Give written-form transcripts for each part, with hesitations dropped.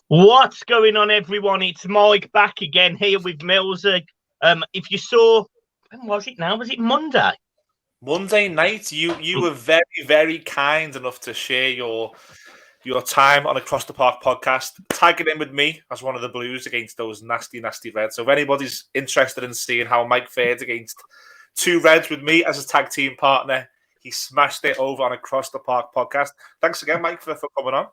What's going on, everyone? It's Mike back again here with Millsy. If you saw, when was it now? Was it Monday? Monday night, you were very, very kind enough to share your time on Across the Park podcast, tagging in with me as one of the Blues against those nasty, nasty Reds. So if anybody's interested in seeing how Mike fared against two Reds with me as a tag team partner, he smashed it over on Across the Park podcast. Thanks again, Mike, for coming on.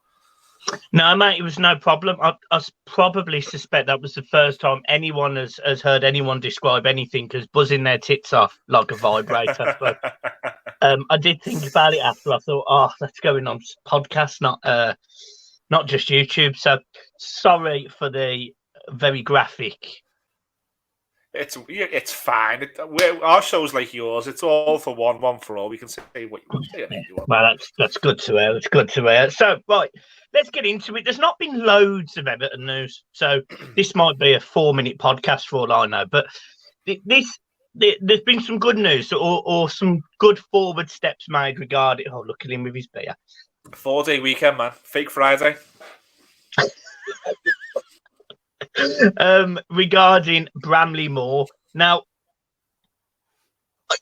No, mate, it was no problem. I probably suspect that was the first time anyone has heard anyone describe anything as buzzing their tits off like a vibrator. But I did think about it after. I thought, oh, that's going on podcast, not just YouTube. So sorry for the very graphic. It's fine. Our show's like yours. It's all for one for all. We can say what you want. Well, that's good to hear. It's good to hear. So, right, let's get into it. There's not been loads of Everton news, so this might be a 4-minute podcast for all I know. But there's been some good news or some good forward steps made regarding. Oh, look at him with his beer. 4-day weekend, man. Fake Friday. Regarding Bramley-Moore. Now,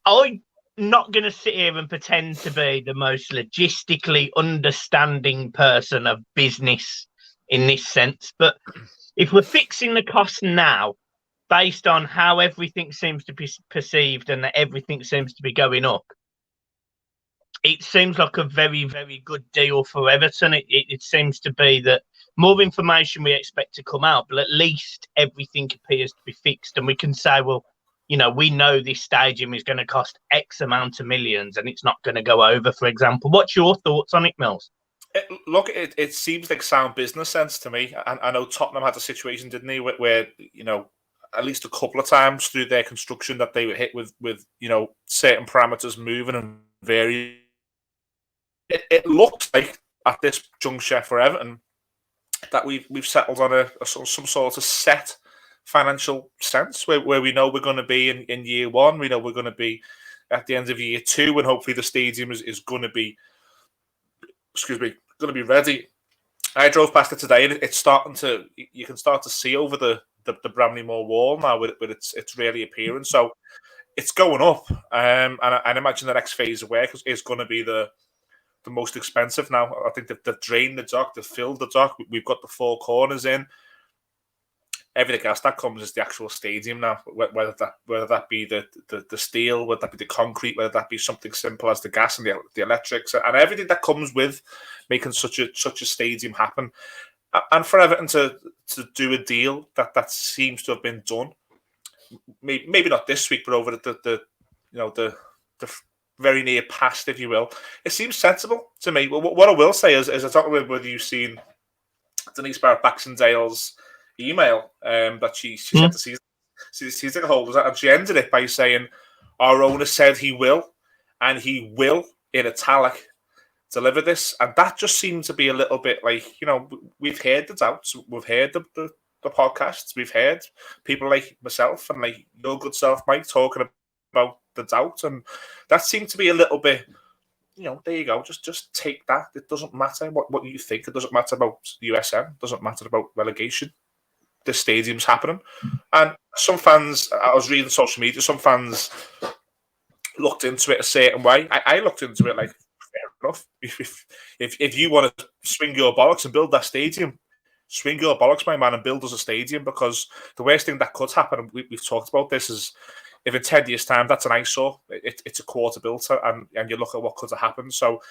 I'm not going to sit here and pretend to be the most logistically understanding person of business in this sense, but if we're fixing the cost now, based on how everything seems to be perceived and that everything seems to be going up, it seems like a very, very good deal for Everton. It seems to be that more information we expect to come out, but at least everything appears to be fixed. And we can say, well, you know, we know this stadium is going to cost X amount of millions and it's not going to go over, for example. What's your thoughts on it, Mills? It seems like sound business sense to me. I know Tottenham had a situation, didn't they, where, you know, at least a couple of times through their construction that they were hit with you know, certain parameters moving and varying. It looks like at this juncture for Everton that we've settled on some sort of set financial sense where we know we're going to be in year one. We know we're going to be at the end of year two, and hopefully the stadium is going to be, going to be ready. I drove past it today, and it's starting to. You can start to see over the Bramley-Moore wall now with it's really appearing. So it's going up, and I imagine the next phase of work is going to be the most expensive now. I think they've drained the dock, they've filled the dock. We've got the four corners in. Everything else that comes is the actual stadium now. Whether that be the steel, whether that be the concrete, whether that be something simple as the gas and the electrics, and everything that comes with making such a stadium happen. And for Everton to do a deal that seems to have been done, maybe not this week, but over the very near past, if you will, it seems sensible to me. What I will say is I don't know whether you've seen Denise Barrett-Baxendale's email that she sent to season holders, and she ended it by saying, "Our owner said he will, and he will," in italic, deliver this. And that just seemed to be a little bit like, you know, we've heard the doubts, we've heard the podcasts, we've heard people like myself and like your good self, Mike, talking about the doubt, and that seemed to be a little bit, you know, there you go, just take that. It doesn't matter what you think. It doesn't matter about the USM. It doesn't matter about relegation. The stadium's happening. And some fans, I was reading social media, some fans looked into it a certain way. I looked into it like, fair enough. If you want to swing your bollocks and build that stadium, swing your bollocks, my man, and build us a stadium, because the worst thing that could happen, and we've talked about this, is if in 10 years' time that's an eyesore, it's a quarter built, and you look at what could have happened. So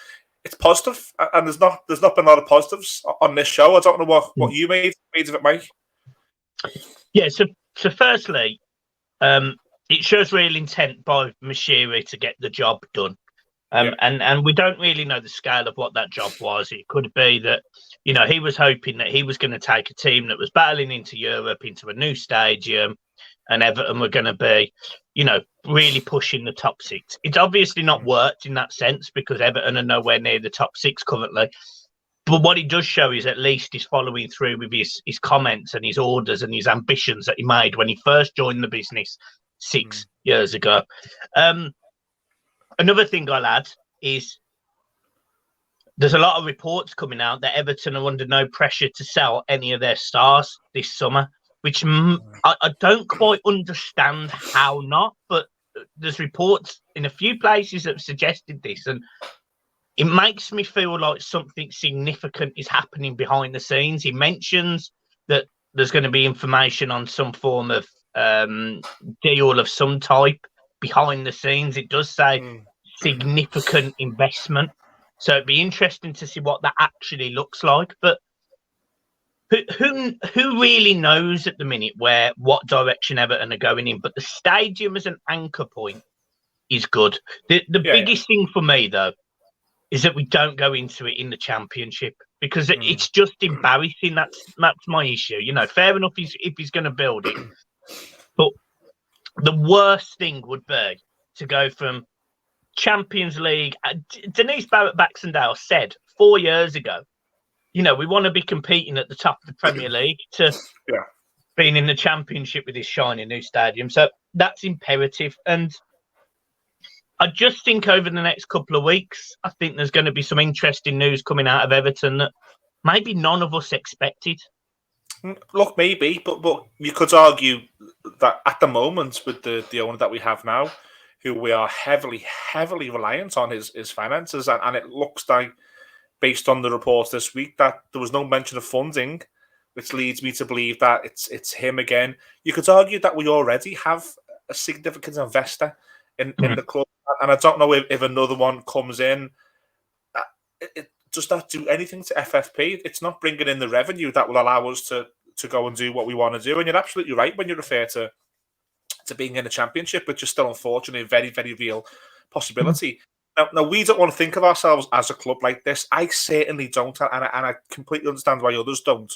it's positive, and there's not been a lot of positives on this show. I don't know what you made of it, Mike. Yeah, so firstly, it shows real intent by Moshiri to get the job done. And we don't really know the scale of what that job was. It could be that, you know, he was hoping that he was going to take a team that was battling into Europe, into a new stadium, and Everton were going to be, you know, really pushing the top six. It's obviously not worked in that sense, because Everton are nowhere near the top six currently. But what it does show is at least he's following through with his comments and his orders and his ambitions that he made when he first joined the business 6 years ago. Another thing I'll add is there's a lot of reports coming out that Everton are under no pressure to sell any of their stars this summer, which I don't quite understand how not, but there's reports in a few places that have suggested this, and it makes me feel like something significant is happening behind the scenes. He mentions that there's going to be information on some form of deal of some type behind the scenes. It does say significant investment. So it'd be interesting to see what that actually looks like. But who really knows at the minute what direction Everton are going in? But the stadium as an anchor point is good. The biggest thing for me, though, is that we don't go into it in the Championship, because it's just embarrassing. That's my issue. You know, fair enough if he's going to build it, but the worst thing would be to go from Champions League. Denise Barrett-Baxendale said 4 years ago, you know, we want to be competing at the top of the Premier League, to being in the Championship with this shiny new stadium. So that's imperative. And I just think over the next couple of weeks, I think there's going to be some interesting news coming out of Everton that maybe none of us expected. Look, maybe, but you could argue that at the moment, with the owner that we have now, who we are heavily reliant on his finances, and it looks like, based on the reports this week, that there was no mention of funding, which leads me to believe that it's him again. You could argue that we already have a significant investor in the club, and I don't know if another one comes in. Does that do anything to FFP? It's not bringing in the revenue that will allow us to go and do what we want to do. And you're absolutely right when you refer to being in a Championship, which is still unfortunately a very, very real possibility. Now, we don't want to think of ourselves as a club like this. I certainly don't, and I completely understand why others don't.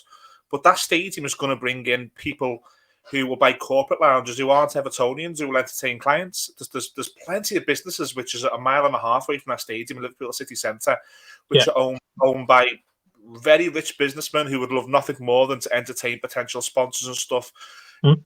But that stadium is going to bring in people who will buy corporate lounges, who aren't Evertonians, who will entertain clients. There's plenty of businesses which is a mile and a half away from that stadium in Liverpool City Centre, which are owned by very rich businessmen who would love nothing more than to entertain potential sponsors and stuff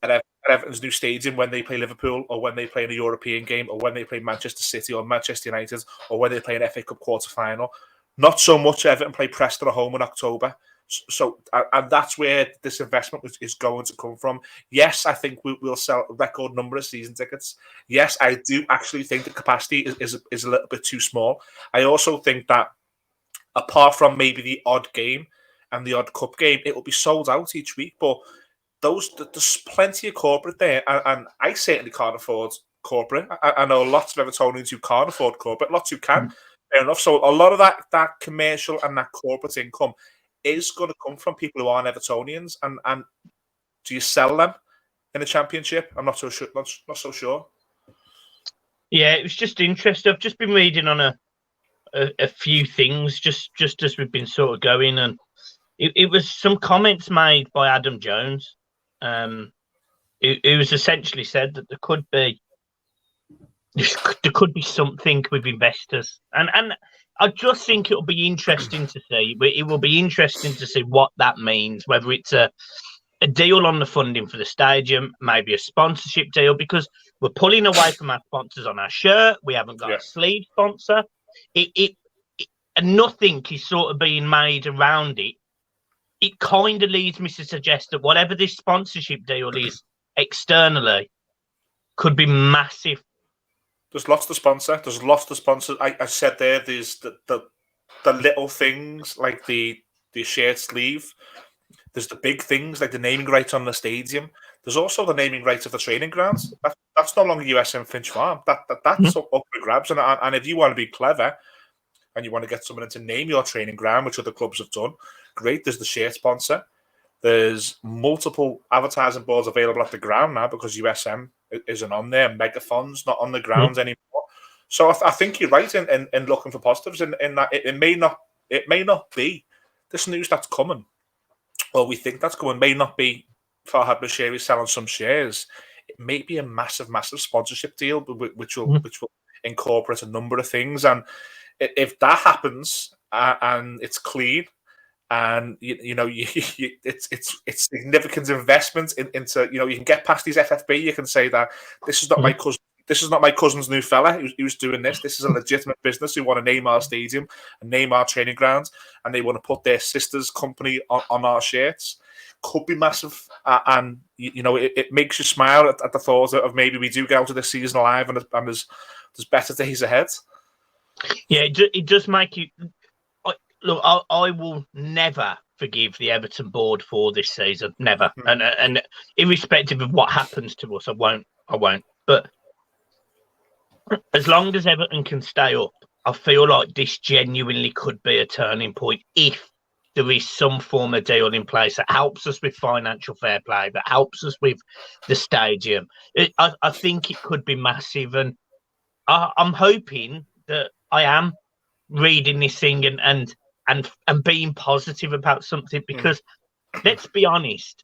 at Everton's new stadium when they play Liverpool, or when they play in a European game, or when they play Manchester City or Manchester United, or when they play an FA Cup quarter-final. Not so much Everton play Preston at home in October. So, and that's where this investment is going to come from. Yes, I think we'll sell a record number of season tickets. Yes, I do actually think the capacity is a little bit too small. I also think that, apart from maybe the odd game and the odd cup game, it will be sold out each week. But there's plenty of corporate there, and I certainly can't afford corporate. I know lots of Evertonians who can't afford corporate, lots who can. Fair enough. So a lot of that commercial and that corporate income is going to come from people who aren't Evertonians, and do you sell them in the Championship? I'm not so sure. Not so sure. Yeah, it was just interesting. I've just been reading on a few things just as we've been sort of going, and it was some comments made by Adam Jones. It was essentially said that there could be something with investors, and I just think it'll be interesting to see. But it will be interesting to see what that means. Whether it's a deal on the funding for the stadium, maybe a sponsorship deal, because we're pulling away from our sponsors on our shirt. We haven't got a sleeve sponsor. And nothing is sort of being made around it. It kind of leads me to suggest that whatever this sponsorship deal is externally could be massive. There's lots to sponsor. I said there's the little things like the shared sleeve. There's the big things like the naming rights on the stadium. There's also the naming rights of the training grounds. That's no longer USM Finch Farm. That's up for grabs. And if you want to be clever and you want to get someone to name your training ground, which other clubs have done, great. There's the shirt sponsor. There's multiple advertising boards available at the ground now because USM isn't on there. Megafon's not on the grounds anymore. So I think you're right in looking for positives in that it may not be this news that's coming, or we think that's coming, may not be Farhad Bashiri selling some shares. It may be a massive sponsorship deal, which will incorporate a number of things. And if that happens and it's clean, and it's significant investment into you can get past these FFB. You can say that this is not my cousin this is not my cousin's new fella who's doing this. This is a legitimate business who want to name our stadium and name our training ground, and they want to put their sister's company on our shirts. Could be massive, and it makes you smile at the thought of maybe we do get out of this season alive, and there's better days ahead. Yeah, it does make you look. I will never forgive the Everton board for this season, never, and irrespective of what happens to us, I won't. But as long as Everton can stay up, I feel like this genuinely could be a turning point if there is some form of deal in place that helps us with financial fair play, that helps us with the stadium. I think it could be massive, and I'm hoping that I am reading this thing and being positive about something, because let's be honest,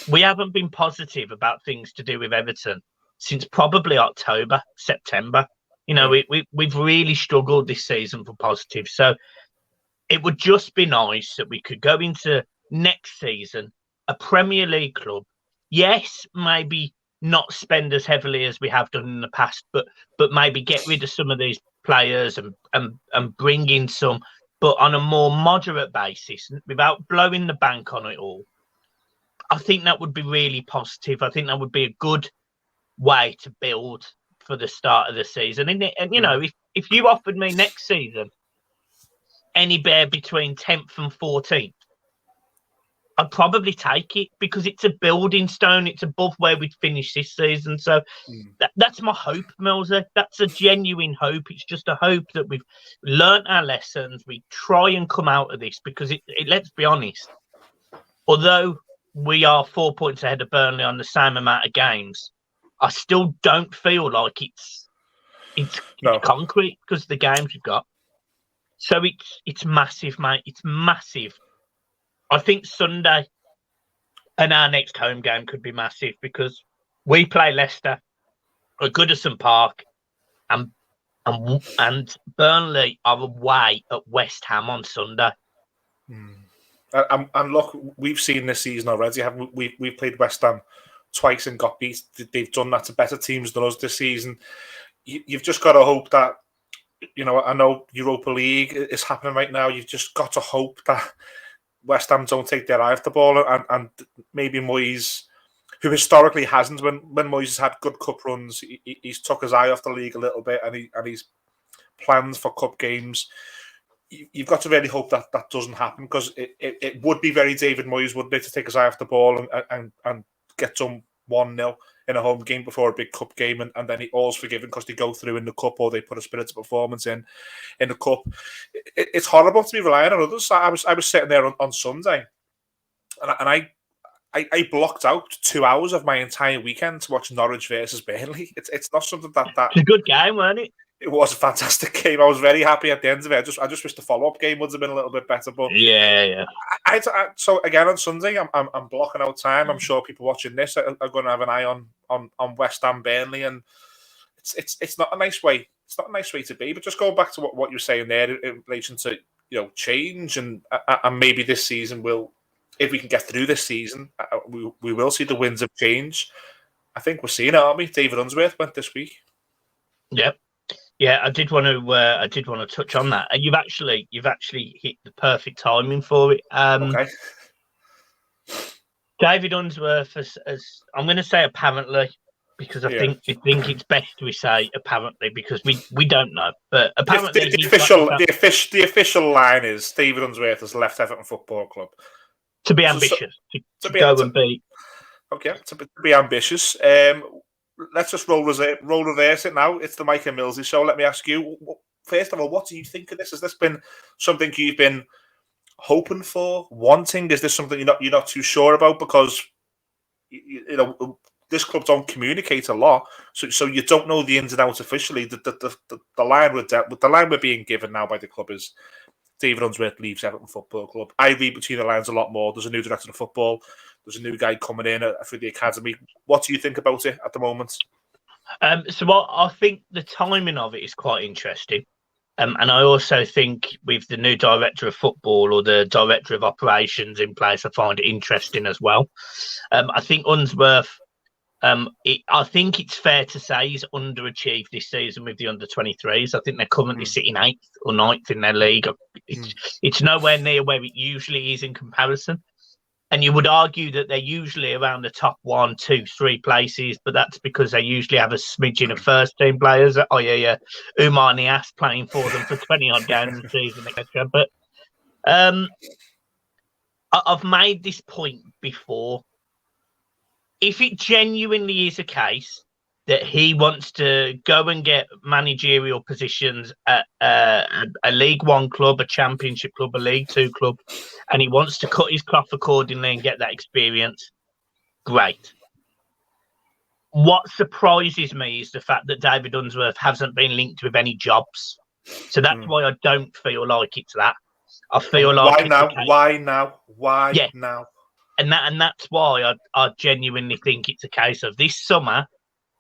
we haven't been positive about things to do with Everton since probably October, September. We've really struggled this season for positive. So it would just be nice that we could go into next season a Premier League club. Yes, maybe not spend as heavily as we have done in the past, but maybe get rid of some of these players and bring in some, but on a more moderate basis without blowing the bank on it all. I think that would be really positive. I think that would be a good way to build for the start of the season. And if you offered me next season anywhere between 10th and 14th, I'd probably take it, because it's a building stone. It's above where we'd finish this season. So that's my hope, Millsy. That's a genuine hope. It's just a hope that we've learnt our lessons. We try and come out of this, because let's be honest, although we are 4 points ahead of Burnley on the same amount of games, I still don't feel like it's concrete because of the games we've got. So it's massive, mate. It's massive. I think Sunday and our next home game could be massive, because we play Leicester at Goodison Park, and Burnley are away at West Ham on Sunday. And look, we've seen this season already, haven't we? We've played West Ham twice and got beat. They've done that to better teams than us this season. You've just got to hope that, I know Europa League is happening right now. You've just got to hope that West Ham don't take their eye off the ball, and maybe Moyes, who historically hasn't, when Moyes has had good cup runs, he's took his eye off the league a little bit, and he's plans for cup games. You've got to really hope that doesn't happen, because it would be very David Moyes, wouldn't it, to take his eye off the ball and get some 1-0 in a home game before a big cup game, and then all's forgiven because they go through in the cup, or they put a spirited performance in the cup. It's horrible to be relying on others. I was sitting there on Sunday, and I blocked out 2 hours of my entire weekend to watch Norwich versus Burnley. It's not something that it's a good game, wasn't it? It was a fantastic game. I was very happy at the end of it. I just wish the follow-up game would have been a little bit better. But yeah. So again, on Sunday, I'm blocking out time. I'm sure people watching this are going to have an eye on West Ham Burnley, and it's not a nice way. It's not a nice way to be. But just going back to what you're saying there in relation to change, and maybe this season will, if we can get through this season, we will see the winds of change. I think we're seeing it, aren't we? David Unsworth went this week. Yep. Yeah, I did want to touch on that. You've actually hit the perfect timing for it. Okay. David Unsworth, as I'm going to say apparently, because I think it's best we say apparently, because we don't know. But apparently, the official line is David Unsworth has left Everton Football Club to be ambitious, to go and be. Okay, to be ambitious. Let's just roll reverse it now. It's the Mike and Millsy show. Let me ask you, first of all, what do you think of this? Has this been something you've been hoping for, wanting? Is this something you're not too sure about, because this club don't communicate a lot, so you don't know the ins and outs officially. The line we're being given now by the club is David Unsworth leaves Everton Football Club. I read between the lines a lot more. There's a new director of football. There's a new guy coming in through the academy. What do you think about it at the moment? So I think the timing of it is quite interesting. And I also think with the new director of football, or the director of operations in place, I find it interesting as well. I think Unsworth I think it's fair to say he's underachieved this season with the under-23s. I think they're currently sitting 8th or 9th in their league. It's nowhere near where it usually is in comparison. And you would argue that they're usually around the top 1, 2, 3 places, but that's because they usually have a smidgen of first-team players. Umar Nias playing for them for 20-odd games a season, etc. But I've made this point before. If it genuinely is a case that he wants to go and get managerial positions at a League One club, a Championship club, a League Two club, and he wants to cut his cloth accordingly and get that experience, great. What surprises me is the fact that David Unsworth hasn't been linked with any jobs. So that's why I don't feel like it's that. I feel like Why now? And that's why I genuinely think it's a case of this summer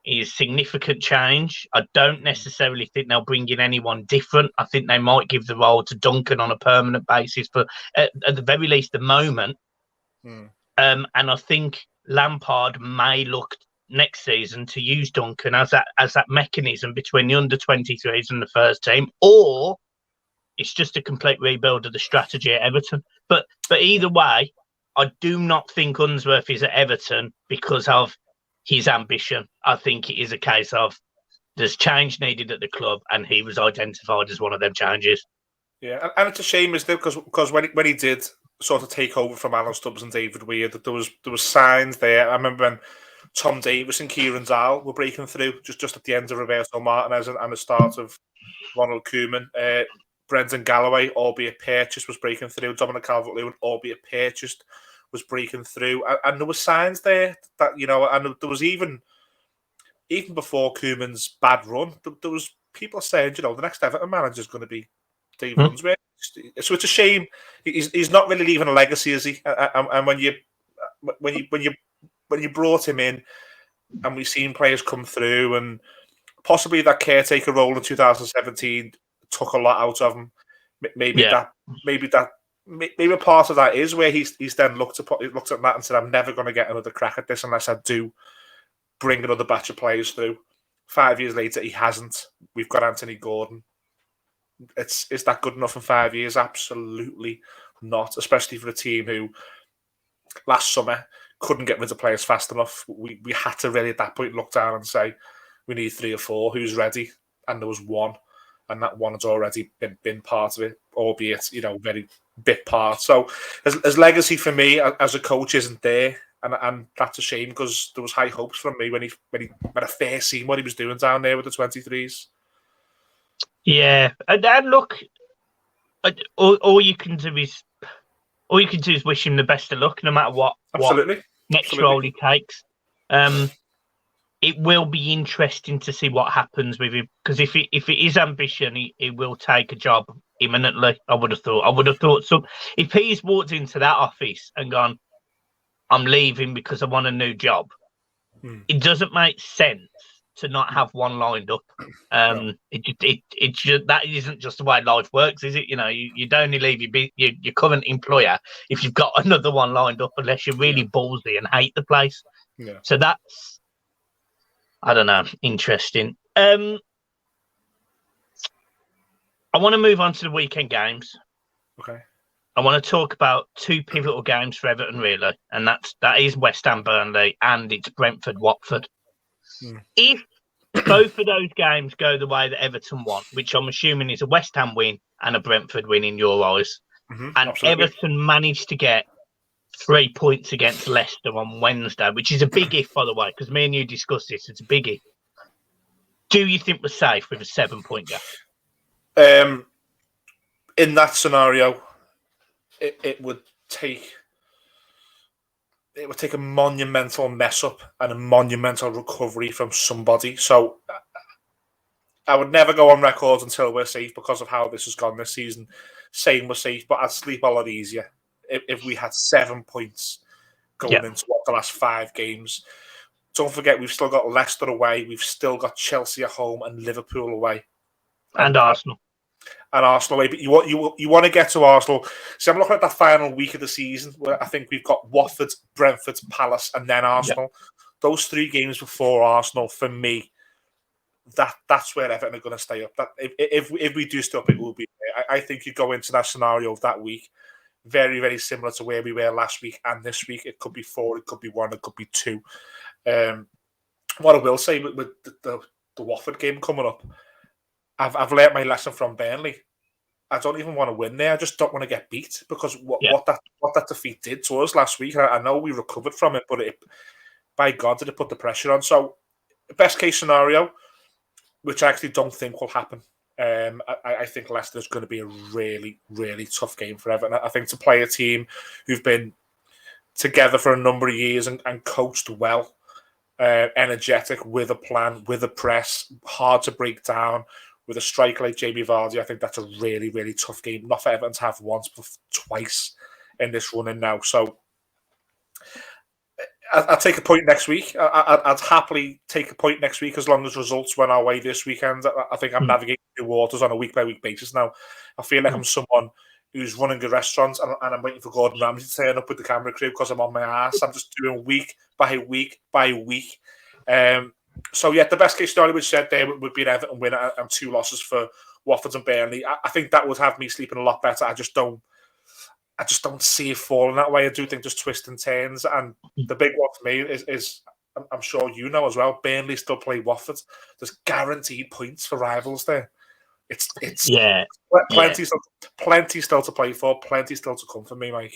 is significant change. I don't necessarily think they'll bring in anyone different. I think they might give the role to Duncan on a permanent basis for, at the very least, the moment. And I think Lampard may look next season to use Duncan as that mechanism between the under-23s and the first team, or it's just a complete rebuild of the strategy at Everton. But either way, I do not think Unsworth is at Everton because of his ambition. I think it is a case of there's change needed at the club, and he was identified as one of them changes. Yeah, and it's a shame, isn't it? Because when he did sort of take over from Alan Stubbs and David Weir, that there was signs there. I remember when Tom Davis and Kieran Dowell were breaking through just at the end of Roberto Martinez and the start of Ronald Koeman. Brendan Galloway, albeit purchased, was breaking through. Dominic Calvert-Lewin, albeit purchased, was breaking through. And there were signs there that, and there was even before Koeman's bad run, there was people saying, the next Everton manager is going to be David Unsworth. So it's a shame. He's not really leaving a legacy, is he? And when you brought him in, and we've seen players come through, and possibly that caretaker role in 2017 took a lot out of him. Maybe part of that is where he's then looked at that and said, "I'm never going to get another crack at this unless I do bring another batch of players through." 5 years later, he hasn't. We've got Anthony Gordon. Is that good enough in 5 years? Absolutely not. Especially for a team who last summer couldn't get rid of players fast enough. We had to really at that point look down and say, we need 3 or 4. Who's ready? And there was one. And that one has already been part of it, albeit, very bit part. So as legacy for me as a coach isn't there, and that's a shame because there was high hopes from me when he had a fair seen what he was doing down there with the 23s. Yeah, and look, all you can do is wish him the best of luck, no matter what next role he takes. It will be interesting to see what happens with him, because if it is ambition, he will take a job imminently. I would have thought so. If he's walked into that office and gone, "I'm leaving because I want a new job," it doesn't make sense to not have one lined up. That isn't just the way life works, is it? You'd only leave your current employer if you've got another one lined up, unless you're really ballsy and hate the place. Yeah. So that's, I don't know, interesting. I want to move on to the weekend games. Okay. I want to talk about 2 pivotal games for Everton, really, and that is West Ham Burnley and it's Brentford Watford. If both of those games go the way that Everton want, which I'm assuming is a West Ham win and a Brentford win in your eyes, and absolutely. Everton managed to get 3 points against Leicester on Wednesday, which is a big if, by the way, because me and you discussed this. It's a big if. Do you think we're safe with a 7-point gap? In that scenario, it would take a monumental mess up and a monumental recovery from somebody. So I would never go on record until we're safe because of how this has gone this season, saying we're safe, but I'd sleep a lot easier if we had 7 points going into the last 5 games. Don't forget, we've still got Leicester away, we've still got Chelsea at home and Liverpool away. And Arsenal. And Arsenal away. But you want to get to Arsenal. So I'm looking at that final week of the season where I think we've got Watford, Brentford, Palace, and then Arsenal. those 3 games before Arsenal, for me, that's where Everton are going to stay up. That if we do stop, it will be. I think you go into that scenario of that week, very, very similar to where we were last week and this week. It could be 4, it could be 1, it could be 2. What I will say with the Watford game coming up, I've learnt my lesson from Burnley. I don't even want to win there. I just don't want to get beat, because what that defeat did to us last week. I know we recovered from it, but by God, did it put the pressure on. So, best case scenario, which I actually don't think will happen. I think Leicester is going to be a really, really tough game for Everton. I think to play a team who've been together for a number of years and coached well, energetic, with a plan, with a press, hard to break down, with a striker like Jamie Vardy, I think that's a really, really tough game. Not for Everton to have once, but twice in this running now. So I'll take a point next week. I'd happily take a point next week as long as results went our way this weekend. I think I'm navigating the waters on a week-by-week basis now. I feel like I'm someone who's running a restaurant and I'm waiting for Gordon Ramsay to turn up with the camera crew because I'm on my ass. I'm just doing week by week by week. So, yeah, the best case scenario we said there would be an Everton win and 2 losses for Watford and Burnley. I think that would have me sleeping a lot better. I just don't see it falling that way. I do think there's twists and turns. And the big one for me is I'm sure you know as well, Burnley still play Watford. There's guaranteed points for rivals there. It's plenty still to play for, plenty still to come for me, Mike.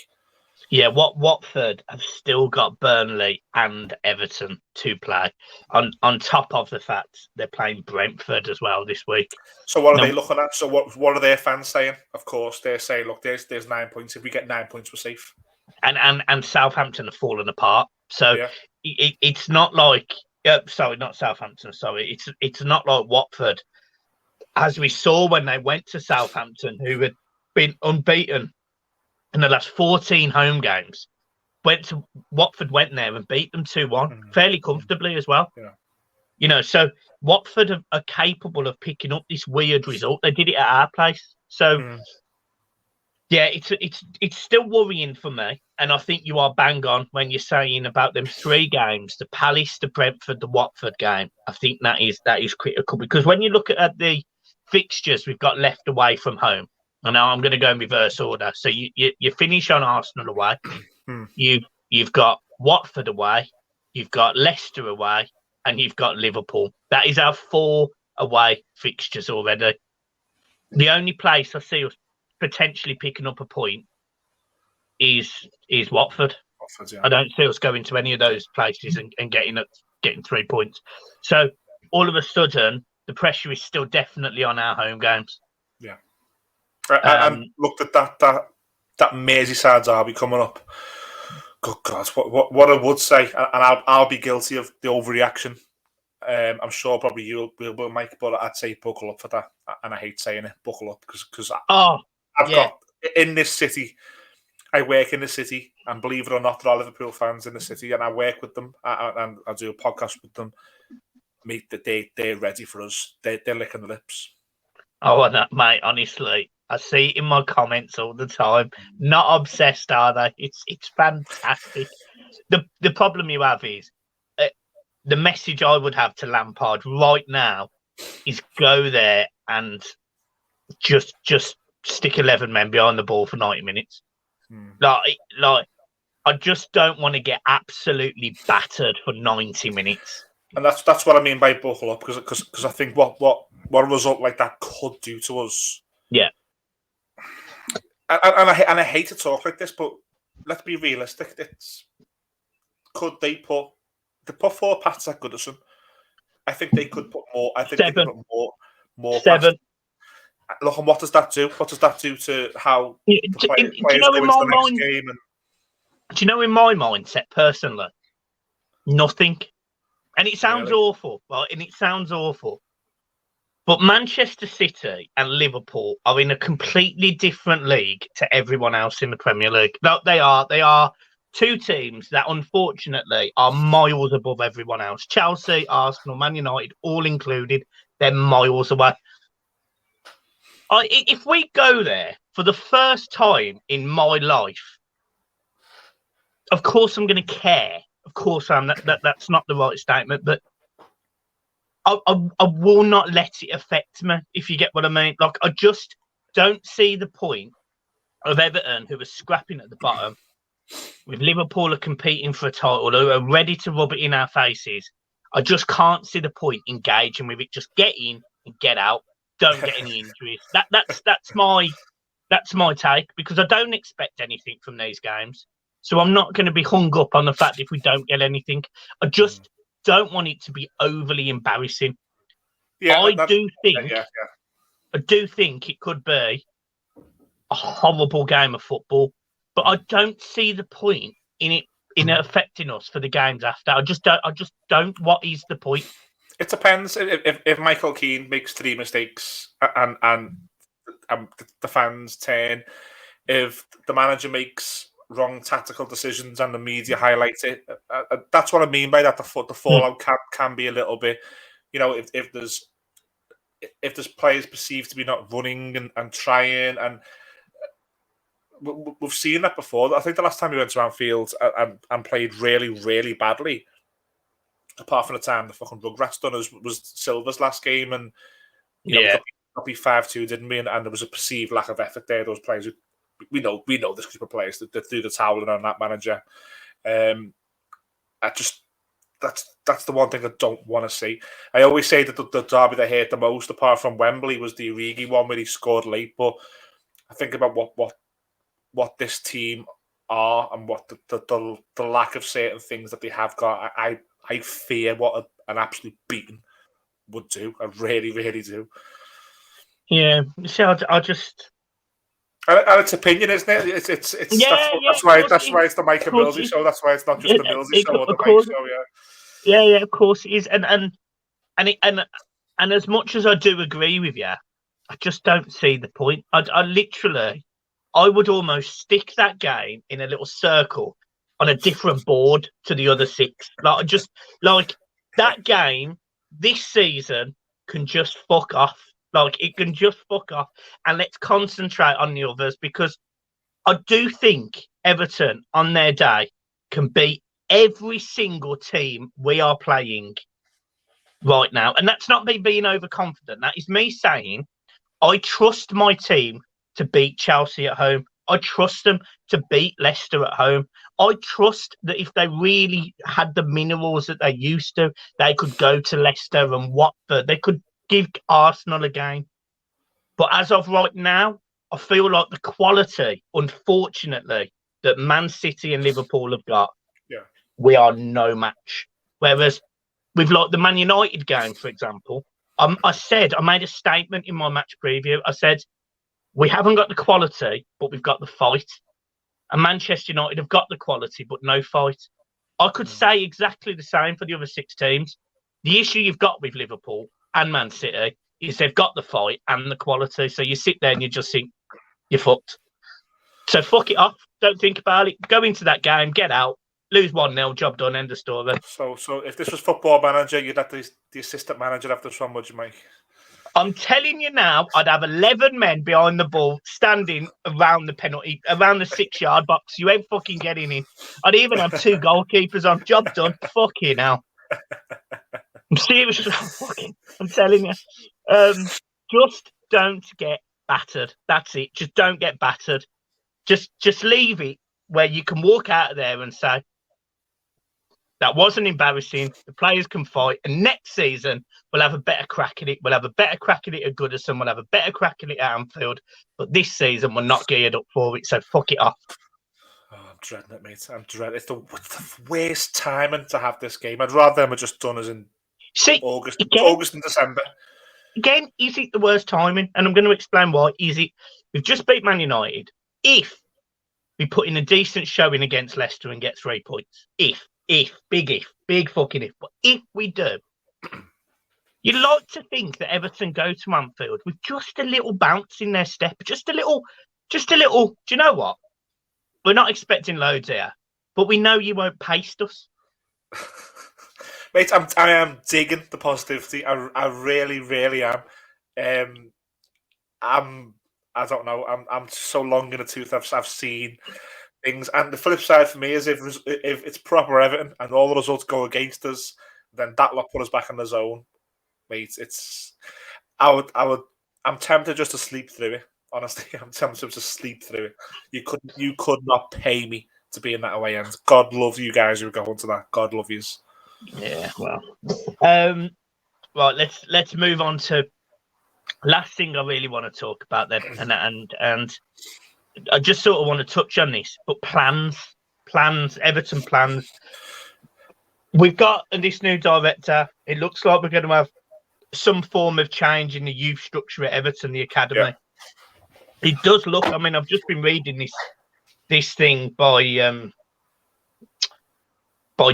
Yeah, Watford have still got Burnley and Everton to play. On top of the fact they're playing Brentford as well this week. So what are they looking at? So what are their fans saying? Of course, they're saying, look, there's 9 points. If we get 9 points, we're safe. And Southampton have fallen apart. So it's not like not Southampton. Sorry, it's not like Watford, as we saw when they went to Southampton, who had been unbeaten in the last 14 home games. Watford went there and beat them 2-1 fairly comfortably as well. Yeah. You know, so Watford are capable of picking up this weird result. They did it at our place. So, yeah, it's still worrying for me. And I think you are bang on when you're saying about them 3 games, the Palace, the Brentford, the Watford game. I think that is critical, because when you look at the fixtures we've got left away from home, and now I'm going to go in reverse order. So you finish on Arsenal away. You've got Watford away. You've got Leicester away. And you've got Liverpool. That is our 4 away fixtures already. The only place I see us potentially picking up a point is Watford. Yeah. I don't see us going to any of those places and getting 3 points. So all of a sudden, the pressure is still definitely on our home games. Yeah. And looked at that Merseyside derby coming up. Good God, what I would say, and I'll be guilty of the overreaction. I'm sure probably you will, Mike, but I'd say buckle up for that. And I hate saying it, buckle up, because I've got in this city. I work in the city, and believe it or not, there are Liverpool fans in the city, and I work with them, and I do a podcast with them. Mate, they're ready for us. They're licking the lips. Oh, mate, honestly, I see it in my comments all the time. Not obsessed, are they? It's fantastic. The problem you have is the message I would have to Lampard right now is go there and just stick 11 men behind the ball for 90 minutes. Like I just don't want to get absolutely battered for 90 minutes. And that's what I mean by buckle up, because I think what a result like that could do to us. Yeah. And I hate to talk like this, but let's be realistic. They put 4 past at Goodison. I think they could put more. I think 7. they could put more 7. past. Look, and what does that do? What does that do to how the players go into the next game? Do you know, in my mindset, personally, nothing. And it sounds awful, right? And it sounds awful. But Manchester City and Liverpool are in a completely different league to everyone else in the Premier League. They are 2 teams that, unfortunately, are miles above everyone else. Chelsea, Arsenal, Man United, all included, they're miles away. If we go there for the first time in my life, of course I'm going to care. Of of course I am. That's not the right statement, but I will not let it affect me, if you get what I mean. Like, I just don't see the point of Everton, who are scrapping at the bottom, with Liverpool are competing for a title, who are ready to rub it in our faces. I just can't see the point engaging with it. Just get in and get out. Don't get any injuries. That's my take, because I don't expect anything from these games. So I'm not going to be hung up on the fact if we don't get anything. I just don't want it to be overly embarrassing. Yeah, I do think it could be a horrible game of football, but I don't see the point in it affecting us for the games after. I just don't. What is the point? It depends. If Michael Keane makes 3 mistakes and the fans turn, if the manager makes wrong tactical decisions and the media highlights it, that's what I mean by that. The fallout can be a little bit, if there's players perceived to be not running and trying, and we've seen that before. I think the last time we went to Anfield and played really, really badly, apart from the time the fucking Rugrats done us, was Silva's last game, and we got beat 5-2, didn't we? And there was a perceived lack of effort there. Those players, we know this group of players that threw the towel in on that manager. That's the one thing I don't want to see. I always say that the derby they hate the most, apart from Wembley, was the Origi one where he scored late. But I think about what this team are and what the lack of certain things that they have got. I fear what an absolute beating would do. I really, really do. Yeah, see, I just. And it's opinion, isn't it? It's that's why it's the Mike and Millsy show. That's why it's not just the Millsy show or the Mike show. Yeah, of course it is. And as much as I do agree with you, I just don't see the point. I would almost stick that game in a little circle on a different board to the other 6. Like that game this season can just fuck off. Like, it can just fuck off, and let's concentrate on the others, because I do think Everton on their day can beat every single team we are playing right now. And that's not me being overconfident. That is me saying I trust my team to beat Chelsea at home. I trust them to beat Leicester at home. I trust that if they really had the minerals that they used to, they could go to Leicester and Watford. They could give Arsenal a game. But as of right now, I feel like the quality, unfortunately, that Man City and Liverpool have got, we are no match. Whereas with like the Man United game, for example, I made a statement in my match preview. I said, we haven't got the quality, but we've got the fight. And Manchester United have got the quality, but no fight. I could say exactly the same for the other 6 teams. The issue you've got with Liverpool and Man City is they've got the fight and the quality. So you sit there and you just think, you're fucked. So fuck it off. Don't think about it. Go into that game, get out, lose 1-0, job done, end of story. So if this was Football Manager, you'd have the assistant manager after this one, would you, Mike? I'm telling you now, I'd have 11 men behind the ball standing around the 6-yard box. You ain't fucking getting in. I'd even have 2 goalkeepers on. Job done. Fucking hell. I'm serious. I'm telling you. Just don't get battered. That's it. Just don't get battered. Just leave it where you can walk out of there and say, that wasn't embarrassing. The players can fight. And next season, we'll have a better crack at it. We'll have a better crack at it at Goodison. We'll have a better crack at it at Anfield. But this season, we're not geared up for it. So fuck it off. Oh, I'm dreading it, mate. I'm dreading it. It's the worst timing to have this game. I'd rather them have just done us in August and December. Again, is it the worst timing? And I'm going to explain why. We've just beat Man United. If we put in a decent showing against Leicester and get 3 points. Big fucking if. But if we do, you'd like to think that Everton go to Anfield with just a little bounce in their step, just a little. Do you know what? We're not expecting loads here, but we know you won't paste us. Mate, I am digging the positivity. I really, really am. I don't know. I'm so long in the tooth. I've seen things. And the flip side for me is if it's proper Everton and all the results go against us, then that lot put us back in the zone, mate. I'm tempted just to sleep through it. Honestly, I'm tempted to sleep through it. You could not pay me to be in that away end. God love you guys who are going to that. God love yous. Yeah, well, right. Let's move on to last thing I really want to talk about then, and I just sort of want to touch on this, but plans, Everton plans. We've got this new director. It looks like we're going to have some form of change in the youth structure at Everton, the academy. Yeah. It does look. I mean, I've just been reading this thing by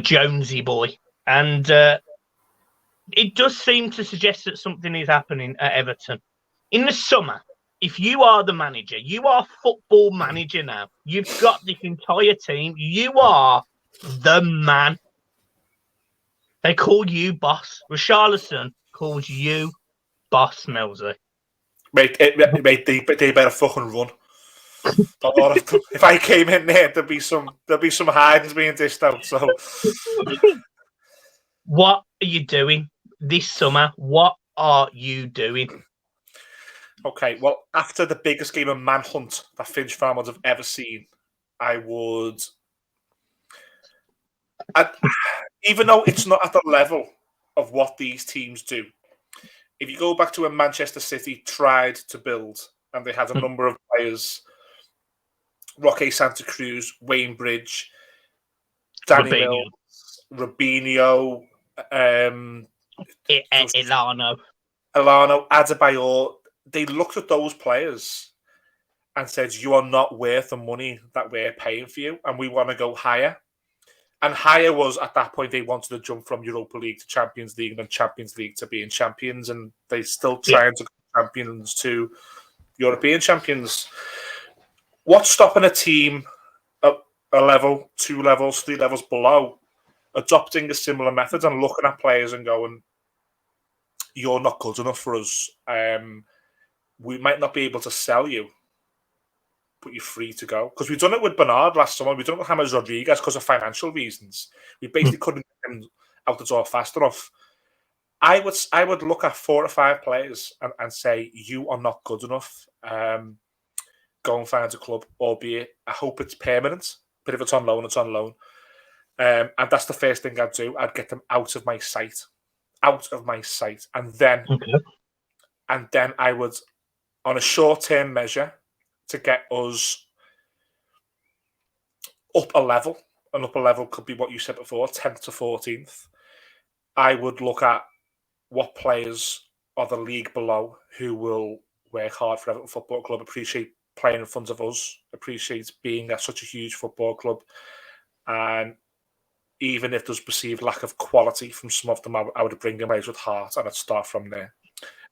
Jonesy Boy, and it does seem to suggest that something is happening at Everton in the summer. If you are the manager, you are football manager now. You've got this entire team. You are the man. They call you boss. Richarlison calls you boss, Melzy. Mate, they better fucking run. If I came in there, there'd be some hidings being dished out. So, what are you doing this summer? What are you doing? Okay, well, after the biggest game of manhunt that Finch Farm would have ever seen, even though it's not at the level of what these teams do, if you go back to when Manchester City tried to build and they had a number of players, Roque Santa Cruz, Wayne Bridge, Danny Mills, Robinho, Elano, Adebayor, they looked at those players and said, you are not worth the money that we're paying for you, and we want to go higher. And higher was, at that point, they wanted to jump from Europa League to Champions League and then Champions League to being champions, and they still trying to go champions to European champions. What's stopping a team at a level, 2 levels, 3 levels below adopting a similar method and looking at players and going, you're not good enough for us. We might not be able to sell you, but you're free to go. Because we've done it with Bernard last summer. We've done it with James Rodriguez because of financial reasons. We basically couldn't get him out the door fast enough. I would look at 4 or 5 players and say, you are not good enough. Go and find a club, albeit I hope it's permanent. But if it's on loan, it's on loan. And that's the first thing I'd do. I'd get them out of my sight. And then I would, on a short-term measure, to get us up a level. An upper level could be what you said before, 10th to 14th. I would look at what players are the league below who will work hard for Everton Football Club, appreciate playing in front of us, appreciate being at such a huge football club. And even if there's perceived lack of quality from some of them, I would bring them out with heart, and I'd start from there.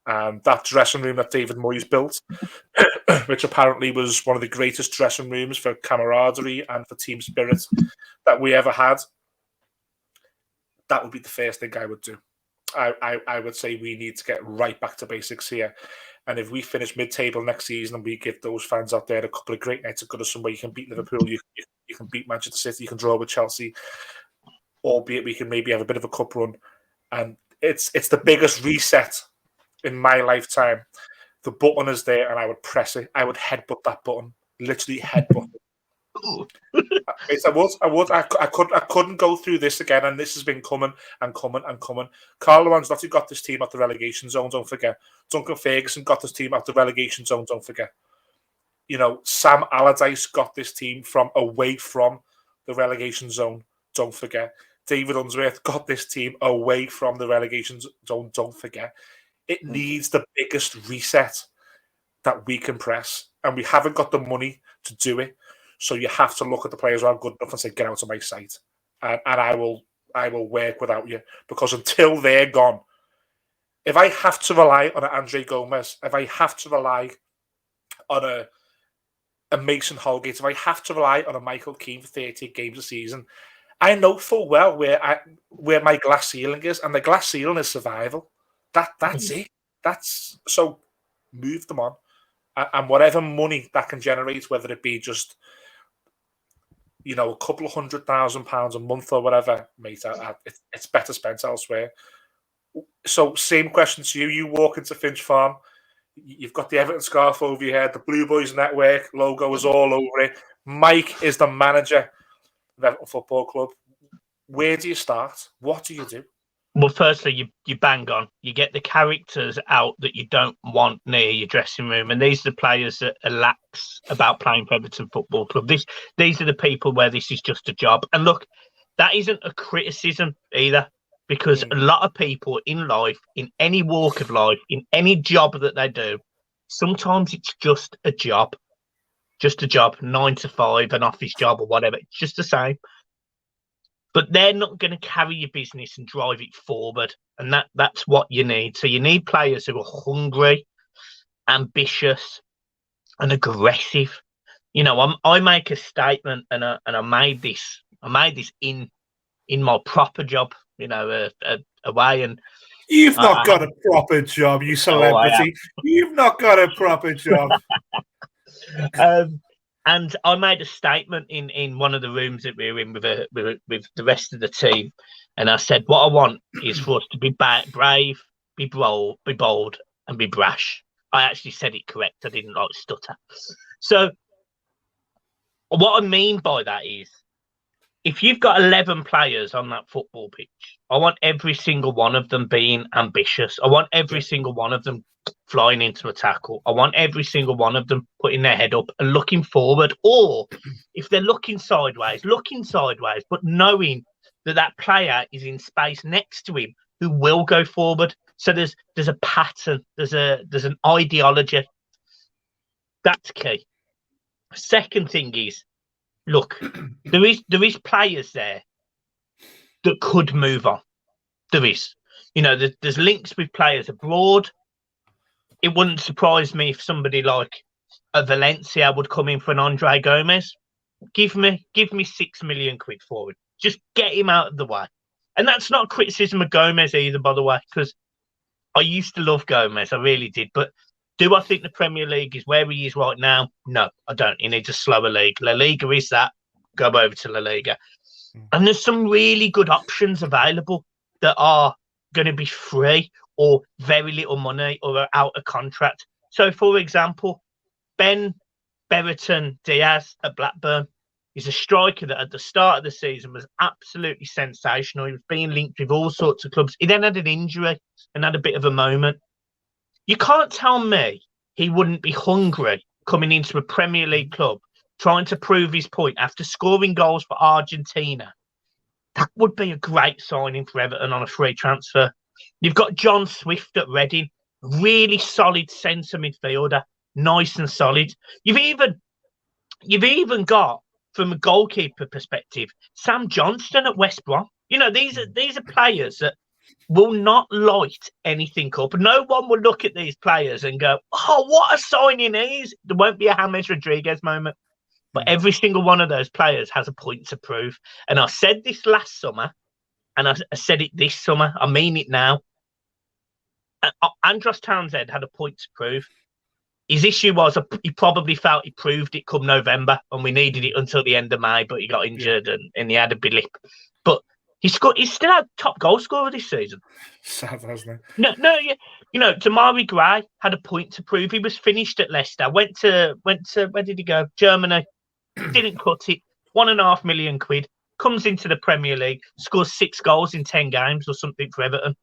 And that dressing room that David Moyes built, which apparently was one of the greatest dressing rooms for camaraderie and for team spirit that we ever had, that would be the first thing I would do. I would say we need to get right back to basics here. And if we finish mid-table next season and we give those fans out there a couple of great nights of Goodison where you can beat Liverpool, you can beat Manchester City, you can draw with Chelsea, albeit we can maybe have a bit of a cup run. And it's the biggest reset in my lifetime. The button is there and I would press it. I would headbutt that button. Literally headbutt it. I would. I couldn't go through this again, and this has been coming and coming and coming. Carlo Ancelotti got this team out the relegation zone, don't forget. Duncan Ferguson got this team out the relegation zone, don't forget. You know, Sam Allardyce got this team from away from the relegation zone, don't forget. David Unsworth got this team away from the relegation zone, don't forget. It needs the biggest reset that we can press, and we haven't got the money to do it. So you have to look at the players who are good enough and say, get out of my sight. And I will work without you, because until they're gone, if I have to rely on an Andre Gomez, if I have to rely on a Mason Holgate, if I have to rely on a Michael Keane for 30 games a season, I know full well where my glass ceiling is, and the glass ceiling is survival. That's it. That's so move them on. And whatever money that can generate, whether it be just you know, a couple of £100,000 a month or whatever, mate, it's better spent elsewhere. So, same question to you. You walk into Finch Farm, you've got the Everton scarf over your head, the Blue Boys Network logo is all over it. Mike is the manager of Everton Football Club. Where do you start? What do you do? Well, firstly, you bang on. You get the characters out that you don't want near your dressing room, and these are the players that are lax about playing for Everton Football Club. These are the people where this is just a job. And look, that isn't a criticism either, because a lot of people in life, in any walk of life, in any job that they do, sometimes it's just a job. Just a job, 9 to 5, an office job or whatever. It's just the same. But they're not going to carry your business and drive it forward. And that's what you need. So you need players who are hungry, ambitious, and aggressive. You know, I make a statement, and I made this in my proper job, you know, away. And you've not got a proper job, you celebrity. You've not got a proper job. And I made a statement in one of the rooms that we were in with the rest of the team, and I said, what I want is for us to be brave, be bold, and be brash. I actually said it correct. I didn't like stutter. So what I mean by that is, if you've got 11 players on that football pitch, I want every single one of them being ambitious. I want every single one of them flying into a tackle. I want every single one of them putting their head up and looking forward. Or if they're looking sideways, but knowing that that player is in space next to him who will go forward. So there's a pattern, there's an ideology. That's key. Second thing is, look, there is players there that could move on. There is. You know, there's links with players abroad. It wouldn't surprise me if somebody like a Valencia would come in for an Andre Gomez. Give me £6 million for it. Just get him out of the way. And that's not criticism of Gomez either, by the way, because I used to love Gomez. I really did. But do I think the Premier League is where he is right now? No, I don't. He needs a slower league. La Liga is that. Go over to La Liga. And there's some really good options available that are going to be free or very little money or are out of contract. So, for example, Ben Berreton Diaz at Blackburn is a striker that at the start of the season was absolutely sensational. He was being linked with all sorts of clubs. He then had an injury and had a bit of a moment. You can't tell me he wouldn't be hungry coming into a Premier League club, trying to prove his point after scoring goals for Argentina. That would be a great signing for Everton on a free transfer. You've got John Swift at Reading, really solid centre midfielder, nice and solid. You've even got, from a goalkeeper perspective, Sam Johnston at West Brom. You know, these are players that will not light anything up. No one will look at these players and go, oh, what a signing he is. There won't be a James Rodriguez moment. But every single one of those players has a point to prove. And I said this last summer, and I said it this summer. I mean it now. Andros Townsend had a point to prove. His issue was he probably felt he proved it come November, and we needed it until the end of May, but he got injured and he had a blip. But he's still had top goal scorer this season. Sad, hasn't he? No, you know, Damari Gray had a point to prove. He was finished at Leicester. Went to where did he go? Germany. Didn't cut it. £1.5 million. Comes into the Premier League, scores 6 goals in 10 games or something for Everton.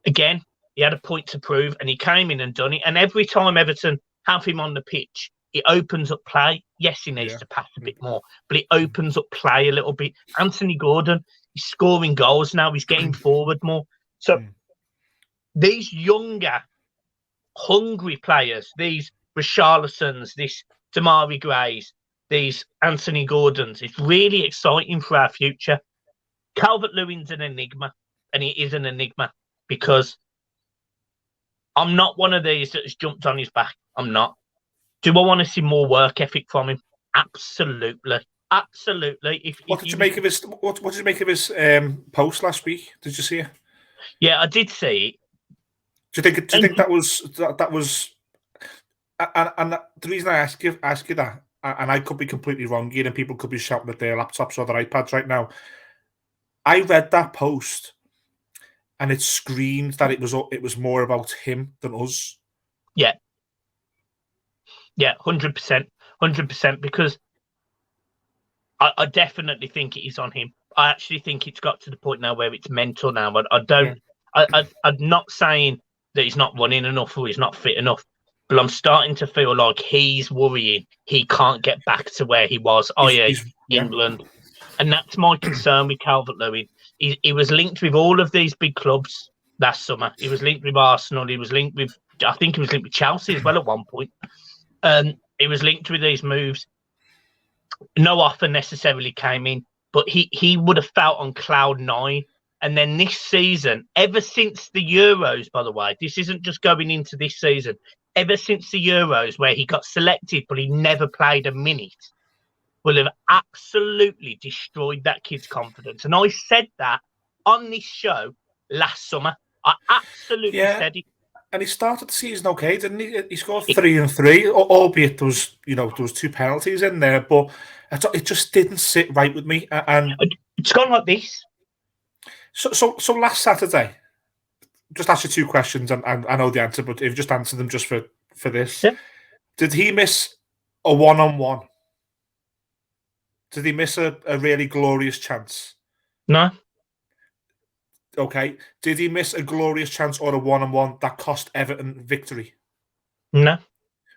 Again, he had a point to prove, and he came in and done it. And every time Everton have him on the pitch, it opens up play. Yes, he needs to pass a bit more, but it opens up play a little bit. Anthony Gordon, he's scoring goals now. He's getting forward more. So these younger, hungry players, these Richarlisons, this Damari Grays, these Anthony Gordons, it's really exciting for our future. Calvert-Lewin's an enigma, and he is an enigma because I'm not one of these that has jumped on his back. I'm not. Do I want to see more work ethic from him? Absolutely. Absolutely. What did you make of his post last week? Did you see it? Yeah, I did see it. Do you think that was and the reason I ask you that, and I could be completely wrong here, and people could be shouting at their laptops or their iPads right now. I read that post, and it screamed that it was more about him than us. Yeah, 100%, because I definitely think it is on him. I actually think it's got to the point now where it's mental now. I don't. Yeah. I'm not saying that he's not running enough or he's not fit enough, but I'm starting to feel like he's worrying he can't get back to where he was, i.e. England. And that's my concern with Calvert-Lewin. He was linked with all of these big clubs last summer. He was linked with Arsenal. He was linked with, I think he was linked with Chelsea as well at one point. He was linked with these moves. No offer necessarily came in, but he would have felt on cloud 9. And then this season, ever since the Euros, by the way, this isn't just going into this season, ever since the Euros where he got selected but he never played a minute, will have absolutely destroyed that kid's confidence. And I said that on this show last summer. I absolutely said it. And he started the season okay, didn't he? He scored 3 and 3, albeit there was 2 penalties in there, but it just didn't sit right with me. And it's gone like this. So last Saturday, just ask you 2 questions, and I know the answer, but if you just answer them just for this, did he miss a 1-on-1? Did he miss a really glorious chance? No. Okay. Did he miss a glorious chance or a 1-on-1 that cost Everton victory? No.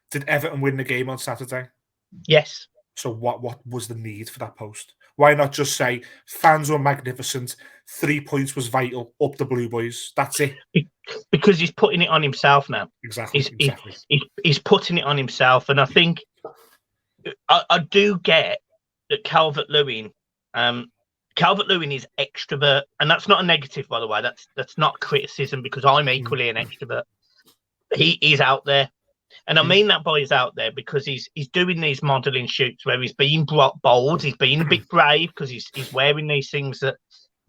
Did Everton win the game on Saturday? Yes. So what was the need for that post? Why not just say fans were magnificent, 3 points was vital, up the Blue Boys? That's it. Because he's putting it on himself now. Exactly. He's putting it on himself, and I think I do get that Calvert-Lewin is extrovert, and that's not a negative, by the way. That's not criticism, because I'm equally an extrovert. He is out there, and I mean that by he's out there because he's doing these modelling shoots where he's being bold, he's being a bit brave because he's wearing these things that,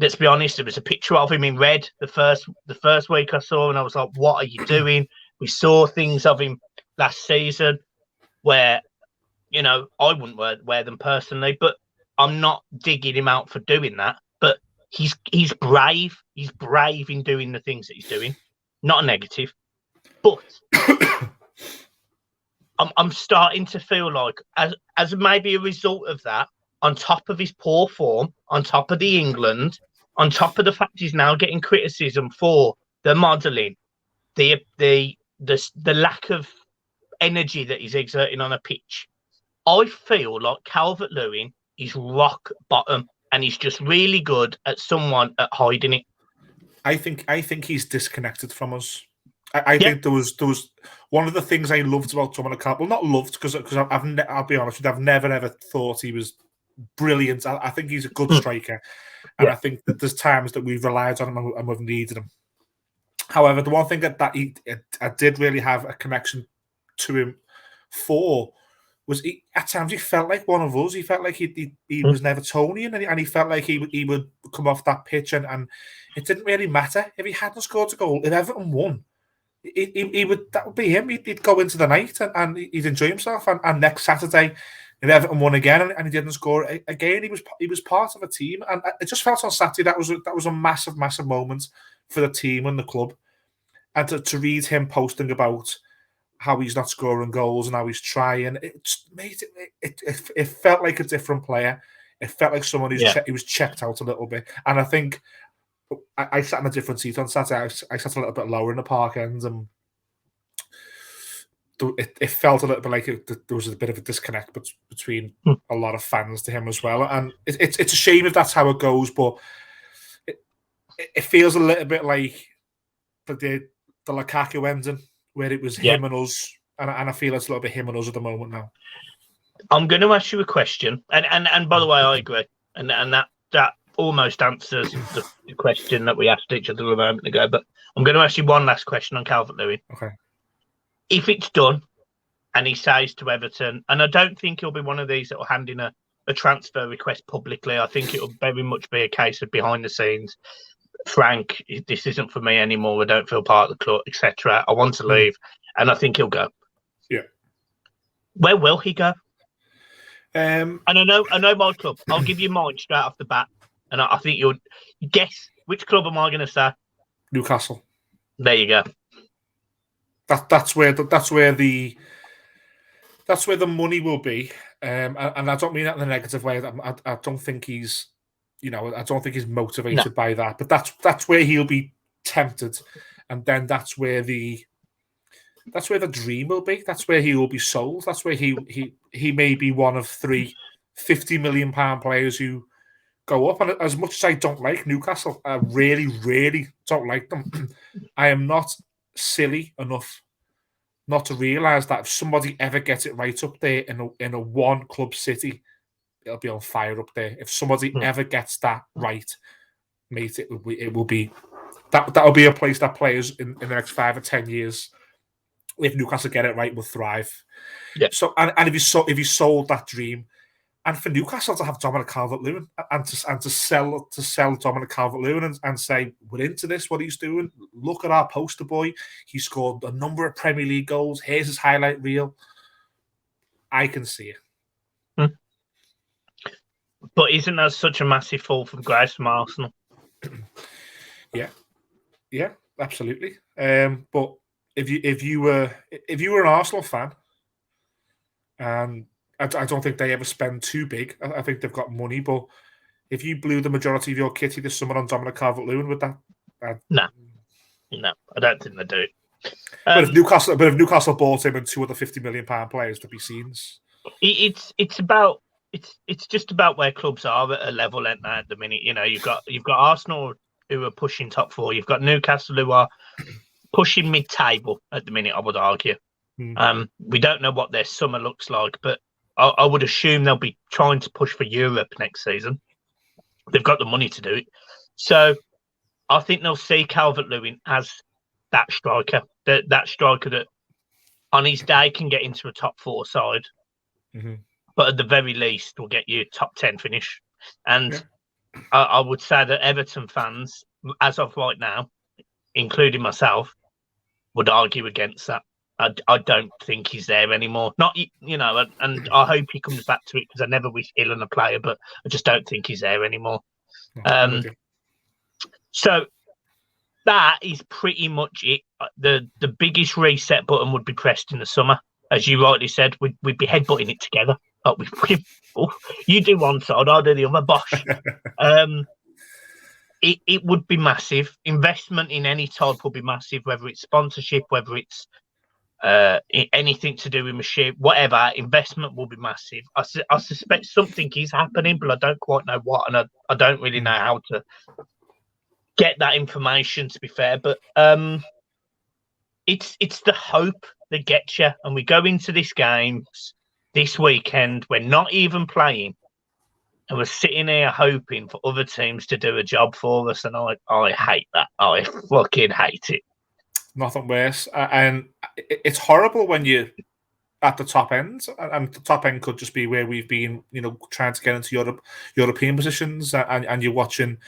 let's be honest, there was a picture of him in red the first week I saw, and I was like, what are you doing? We saw things of him last season where, I wouldn't wear them personally, but I'm not digging him out for doing that. But he's brave. He's brave in doing the things that he's doing. Not a negative. But I'm starting to feel like, as maybe a result of that, on top of his poor form, on top of the England, on top of the fact he's now getting criticism for the modelling, the lack of energy that he's exerting on a pitch, I feel like Calvert-Lewin is rock bottom, and he's just really good at hiding it. I think he's disconnected from us. I think there was one of the things I loved about Thomas Campbell. Well, not loved because I'll be honest with you, I've never ever thought he was brilliant. I think he's a good striker, and I think that there's times that we've relied on him and we've needed him. However, the one thing that I did really have a connection to him for was at times he felt like one of us. He felt like he was Evertonian, and he felt like he would come off that pitch and it didn't really matter if he hadn't scored a goal. If Everton won, that would be him. He'd go into the night and he'd enjoy himself. And next Saturday, if Everton won again and he didn't score again, he was part of a team. And it just felt on Saturday that was a massive moment for the team and the club. And to read him posting about how he's not scoring goals and how he's trying, it just made it felt like a different player. It felt like someone he was checked out a little bit. And I think I sat in a different seat on Saturday. I sat a little bit lower in the park end, and it felt a little bit like there was a bit of a disconnect between a lot of fans to him as well. And it's a shame if that's how it goes, but it feels a little bit like the Lukaku ending, where it was him and us, and I feel it's a little bit him and us at the moment now. I'm going to ask you a question, and by the way, I agree, and that almost answers the question that we asked each other a moment ago. But I'm going to ask you one last question on Calvert-Lewin. Okay. If it's done, and he says to Everton, and I don't think he'll be one of these that will hand in a transfer request publicly. I think it will very much be a case of behind the scenes. Frank, this isn't for me anymore. I don't feel part of the club, etc. I want to leave, and I think he'll go. Yeah. Where will he go? Um, And I know my club. I'll give you mine straight off the bat, and I think you'll guess which club am I going to say? Newcastle. There you go. That's where the money will be, and I don't mean that in a negative way. I don't think he's, I don't think he's motivated by that. But that's where he'll be tempted, and then that's where the dream will be. That's where he will be sold. That's where he may be one of 3 £50 million players who go up. And as much as I don't like Newcastle, I really, really don't like them. I am not silly enough not to realise that if somebody ever gets it right up there in a one club city, it'll be on fire up there. If somebody ever gets that right, mate, it will be that'll be a place that players in the next 5 or 10 years, if Newcastle get it right, will thrive. Yeah. So and if you sold that dream, and for Newcastle to have Dominic Calvert-Lewin and to sell Dominic Calvert-Lewin and say, we're into this, what he's doing. Look at our poster boy. He scored a number of Premier League goals. Here's his highlight reel. I can see it. But isn't that such a massive fall from grace from Arsenal? Yeah, absolutely. But if you were an Arsenal fan, and I don't think they ever spend too big. I think they've got money, but if you blew the majority of your kitty this summer on Dominic Calvert-Lewin, would that? No, I don't think they do. But if Newcastle bought him and 2 other £50 million players, to be scenes. It's just about where clubs are at a level at the minute. You've got Arsenal who are pushing top 4. You've got Newcastle who are pushing mid-table at the minute, I would argue. We don't know what their summer looks like, but I would assume they'll be trying to push for Europe next season. They've got the money to do it. So I think they'll see Calvert-Lewin as that striker, that striker that on his day can get into a top 4 side, but at the very least will get you top 10 finish. And I would say that Everton fans, as of right now, including myself, would argue against that. I don't think he's there anymore. Not, and I hope he comes back to it because I never wish ill on a player, but I just don't think he's there anymore. So that is pretty much it. The biggest reset button would be pressed in the summer. As you rightly said, we'd be headbutting it together. You do one side, I'll do the other, bosh. It would be massive. Investment in any type will be massive, whether it's sponsorship, whether it's anything to do with machine, whatever. Investment will be massive. I suspect something is happening, but I don't quite know what, and I don't really know how to get that information, to be fair. But it's the hope that gets you, and we go into this game this weekend. We're not even playing, and we're sitting here hoping for other teams to do a job for us, and I hate that. I fucking hate it. Nothing worse. And it's horrible when you're at the top end, and the top end could just be where we've been, trying to get into European positions, and you're watching,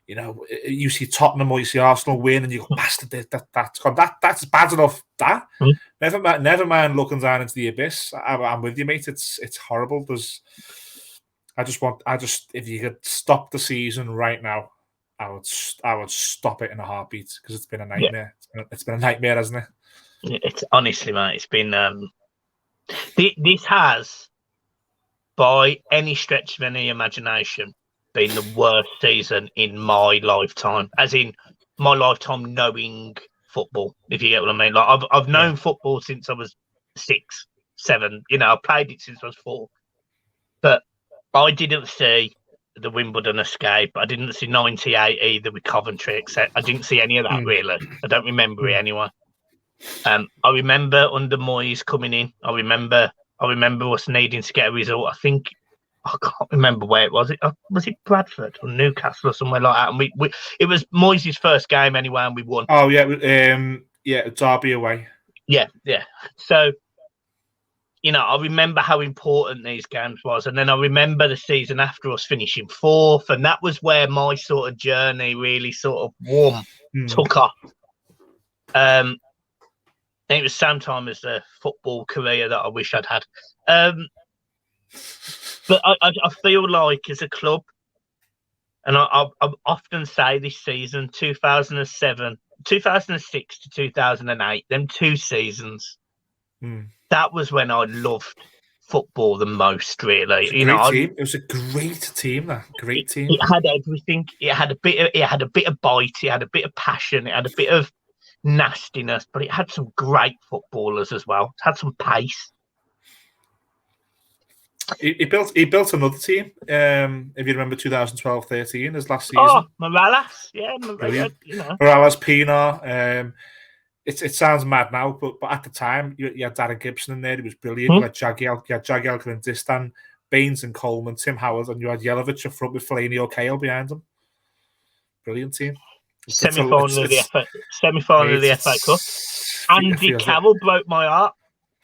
you see Tottenham or you see Arsenal win, and you go, bastard, that's bad enough. Never mind looking down into the abyss. I'm with you, mate. It's horrible. If you could stop the season right now, I would stop it in a heartbeat, because it's been a nightmare. Yeah. It's been a nightmare, hasn't it? It's honestly, mate. It's been this has, by any stretch of any imagination, been the worst season in my lifetime. As in my lifetime knowing football, if you get what I mean. Like I've known football since I was 6, 7. I played it since I was 4, but I didn't see the Wimbledon escape. I didn't see 98 either with Coventry, except I didn't see any of that really. I don't remember it anyway. I remember under Moyes coming in. I remember us needing to get a result. I think I can't remember where it was. Was it Bradford or Newcastle or somewhere like that? And we it was Moyes' first game anyway, and we won. Oh yeah, Derby away. Yeah. So, I remember how important these games was, and then I remember the season after us finishing 4th, and that was where my sort of journey really sort of took off. It was same time as the football career that I wish I'd had. But I feel like as a club, and I often say this season, 2006 to 2008, them 2 seasons, that was when I loved football the most, really. It was a great team. It was a great team, that. Great team. It had everything. It had a bit of bite, it had a bit of passion, it had a bit of nastiness, but it had some great footballers as well. It had some pace. He built another team. If you remember 2012-13, his last season. Oh, Morales, yeah, Morales, Pienaar. It sounds mad now, but at the time you had Darren Gibson in there. He was brilliant. You had Jagielka and Distan, Baines and Coleman, Tim Howard, and you had Jelavic up front with Fellaini or Kale behind him. Brilliant team. Semi-final of the FA Cup. Andy Carroll broke my heart.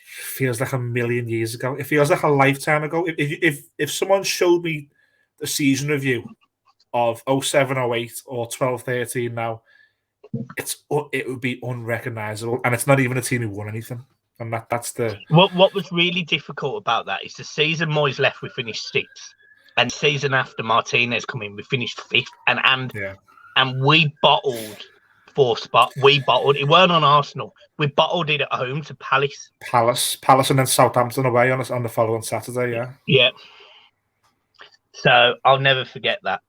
Feels like a million years ago. It feels like a lifetime ago. If someone showed me the season review of 07-08 or 12-13 now, it would be unrecognisable, and it's not even a team who won anything. And that's the what was really difficult about that is the season Moyes left, we finished 6th, and season after Martinez come in, we finished 5th, and we bottled 4th spot. We bottled it. Weren't on Arsenal. We bottled it at home to Palace, and then Southampton away on the following Saturday. Yeah. So I'll never forget that.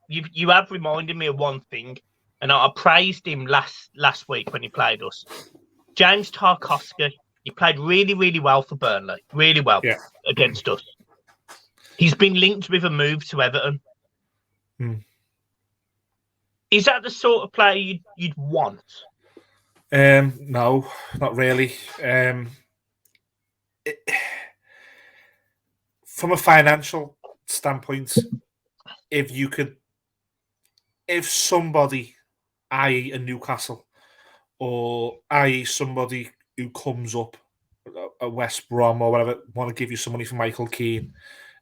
You have reminded me of one thing. And I praised him last week when he played us. James Tarkowski, he played really, really well for Burnley. Really well against us. He's been linked with a move to Everton. Is that the sort of player you'd want? No, not really. From a financial standpoint, if somebody, i.e. a Newcastle, or i.e. somebody who comes up, a West Brom or whatever, want to give you some money for Michael Keane,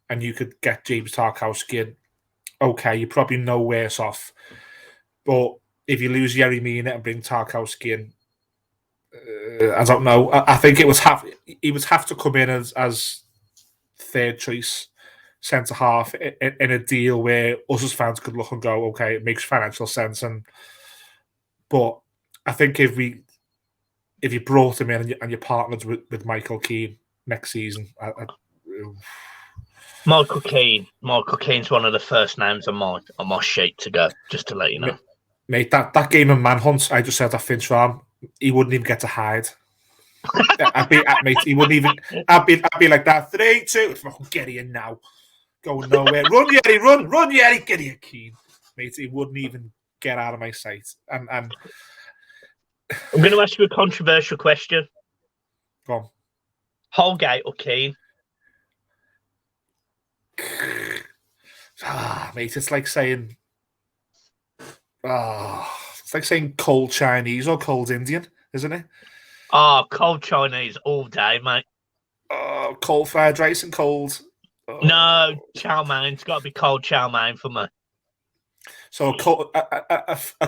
and you could get James Tarkowski in, okay, you're probably no worse off. But if you lose Yerry Mina and bring Tarkowski in, I don't know. I think he would have to come in as third choice centre half in a deal where us as fans could look and go, okay, it makes financial sense. But I think if you brought him in and you partnered with Michael Keane next season, Michael Keane's one of the first names on my sheet to go. Just to let you know, mate. That game of Manhunt, I just said to Finch Farm, he wouldn't even get to hide. Mate, he wouldn't even. I'd be like that. 3, 2. Get in now. Going nowhere. Run, Yerry, run, Yerry. Get here, Keane. Mate, he wouldn't even get out of my sight. And I'm going to ask you a controversial question. Go on. Holgate or Keane? Mate, it's like saying, cold Chinese or cold Indian, isn't it? Cold Chinese all day, mate. Cold fried rice and cold. No, chow mein. It's got to be cold chow mein for me. So a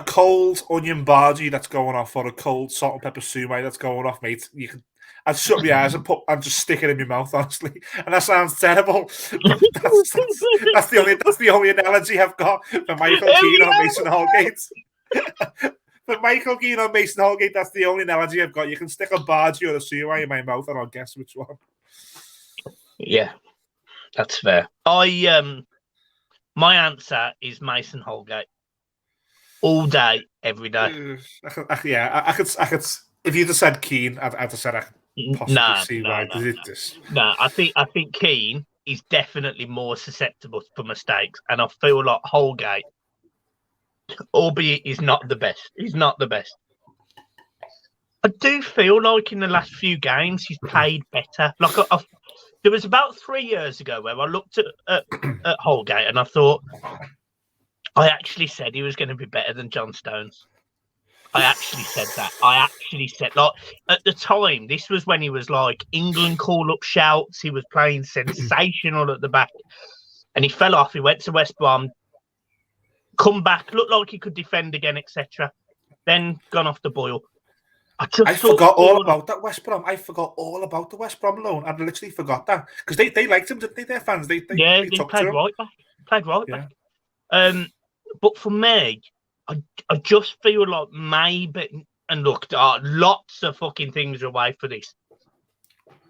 cold onion bhaji that's going off, or a cold salt and pepper sumo that's going off, mate. I'd shut my eyes and just stick it in my mouth, honestly. And that sounds terrible. That's the only analogy I've got for Michael Keane or Mason Holgate. For Michael Keane or Mason Holgate, that's the only analogy I've got. You can stick a bhaji or a sumo in my mouth, and I'll guess which one. Yeah, that's fair. My answer is Mason Holgate. All day, every day. I could. If you'd have said Keane, I'd have said I could possibly see why they did this. No, I think Keane is definitely more susceptible for mistakes, and I feel like Holgate, albeit he's not the best. He's not the best. I do feel like in the last few games he's played better. Like there was about 3 years ago where I looked at Holgate and I thought, I actually said he was going to be better than John Stones. I actually said that. Like, at the time, this was when he was like England call-up shouts. He was playing sensational at the back. And he fell off. He went to West Brom. Come back, looked like he could defend again, etc. Then gone off the boil. I forgot all about that West Brom. I forgot all about the West Brom loan. I literally forgot that because they liked him, didn't they? Their fans, they took played to him. right back. Played right back. But for me, I just feel like maybe, and look, there are lots of fucking things away for this,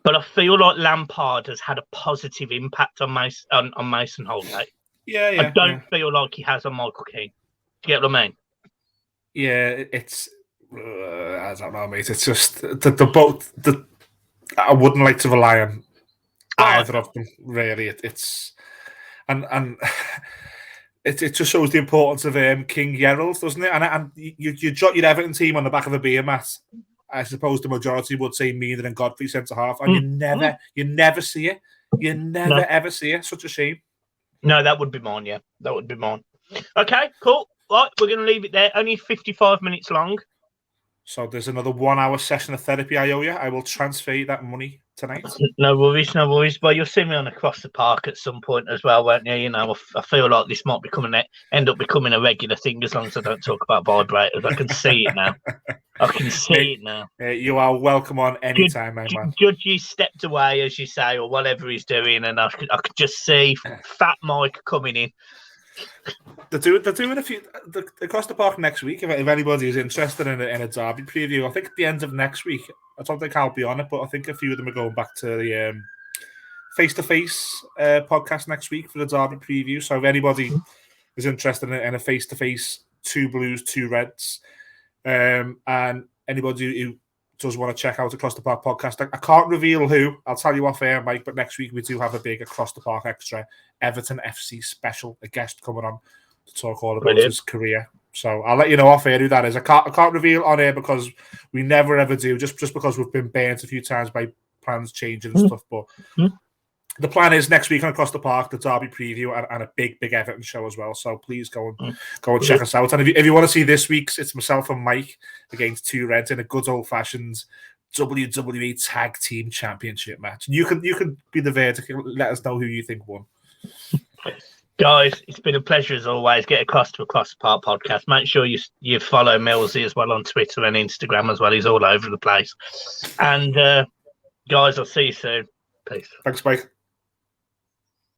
but I feel like Lampard has had a positive impact on Mason Holgate. I don't feel like he has on Michael Keane. Do you get what I mean? Yeah, it's. I don't know, mate. It's just the both. I wouldn't like to rely on either of them. Really, it's and it just shows the importance of King Gerald, doesn't it? And you jot your Everton team on the back of a beer mat. I suppose the majority would say Mina and Godfrey centre half, and you never see it. You never ever see it. Such a shame. No, that would be mine. Yeah, that would be mine. Okay, cool. Right, we're going to leave it there. Only 55 minutes long. So there's another 1 hour session of therapy I owe you. I will transfer you that money tonight. No worries. Well, you'll see me on Across the Park at some point as well, won't you? You know, I feel like this might end up becoming a regular thing as long as I don't talk about vibrators. I can see it now. You are welcome on anytime, my man. Judgy stepped away, as you say, or whatever he's doing, and I could just see Fat Mike coming in. They're doing a few Across the Park next week. If anybody is interested in a derby preview, I think at the end of next week. I don't think I'll be on it, but I think a few of them are going back to the face-to-face podcast next week for the derby preview. So if anybody is interested in a face-to-face, 2 Blues, 2 Reds, and anybody who does want to check out Across the Park podcast, I can't reveal who. I'll tell you off air, Mike. But next week we do have a big Across the Park extra Everton FC special. A guest coming on to talk all about his career. So I'll let you know off air who that is. I can't reveal on air because we never ever do. Just because we've been burnt a few times by plans changing and stuff. But the plan is next week on Across the Park, the derby preview and a big Everton show as well. So please go and check us out. And if you want to see this week's, it's myself and Mike against 2 Reds in a good old fashioned WWE Tag Team Championship match. You can be the verdict. Let us know who you think won. Guys, it's been a pleasure as always. Get Across the Park podcast. Make sure you follow Millsy as well on Twitter and Instagram as well. He's all over the place. And guys, I'll see you soon. Peace. Thanks, Mike.